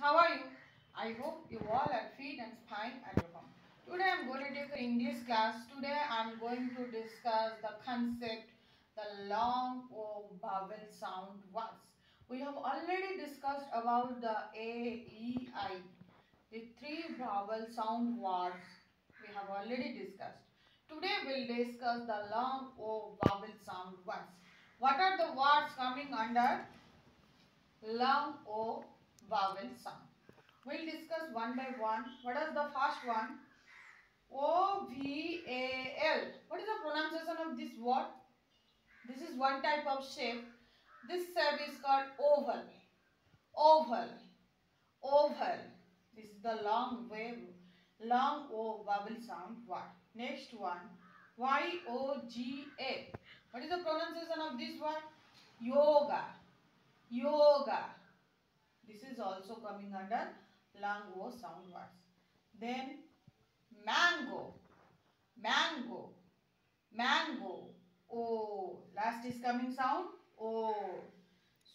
How are you? I hope you all are fit and fine at your home. Today I am going to take an English class. Today I am going to discuss the concept, the long O vowel sound words. We have already discussed about the A, E, I, the three vowel sound words we have already discussed. Today we will discuss the long O vowel sound words. What are the words coming under long O vowel sound? We'll discuss one by one. What is the first one? O-V-A-L. What is the pronunciation of this word? This is one type of shape. This shape is called oval. Oval. Oval. This is the long O vowel sound word. Next one. Y-O-G-A. What is the pronunciation of this word? Yoga. Yoga. This is also coming under long O sound words. Then mango, mango, mango. O. Last is coming sound O.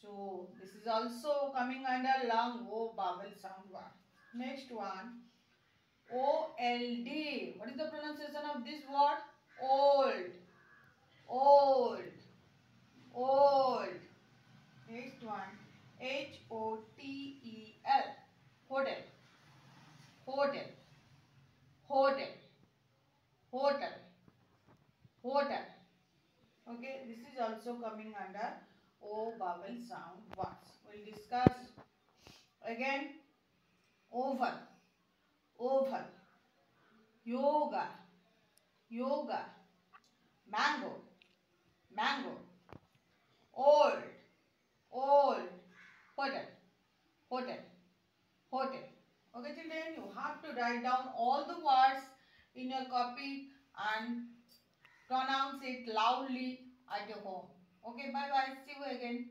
So this is also coming under long O vowel sound word. Next one OLD. What is the pronunciation of this word? Old, old, old. Next one HOTEL. Hotel, hotel, hotel, hotel, hotel. Okay, this is also coming under O vowel sound words. We'll discuss again oval, oval, yoga, yoga, mango, mango, old, old, hotel, hotel, hotel. Okay, children, you have to write down all the words in your copy and pronounce it loudly at your home. Okay, bye bye. See you again.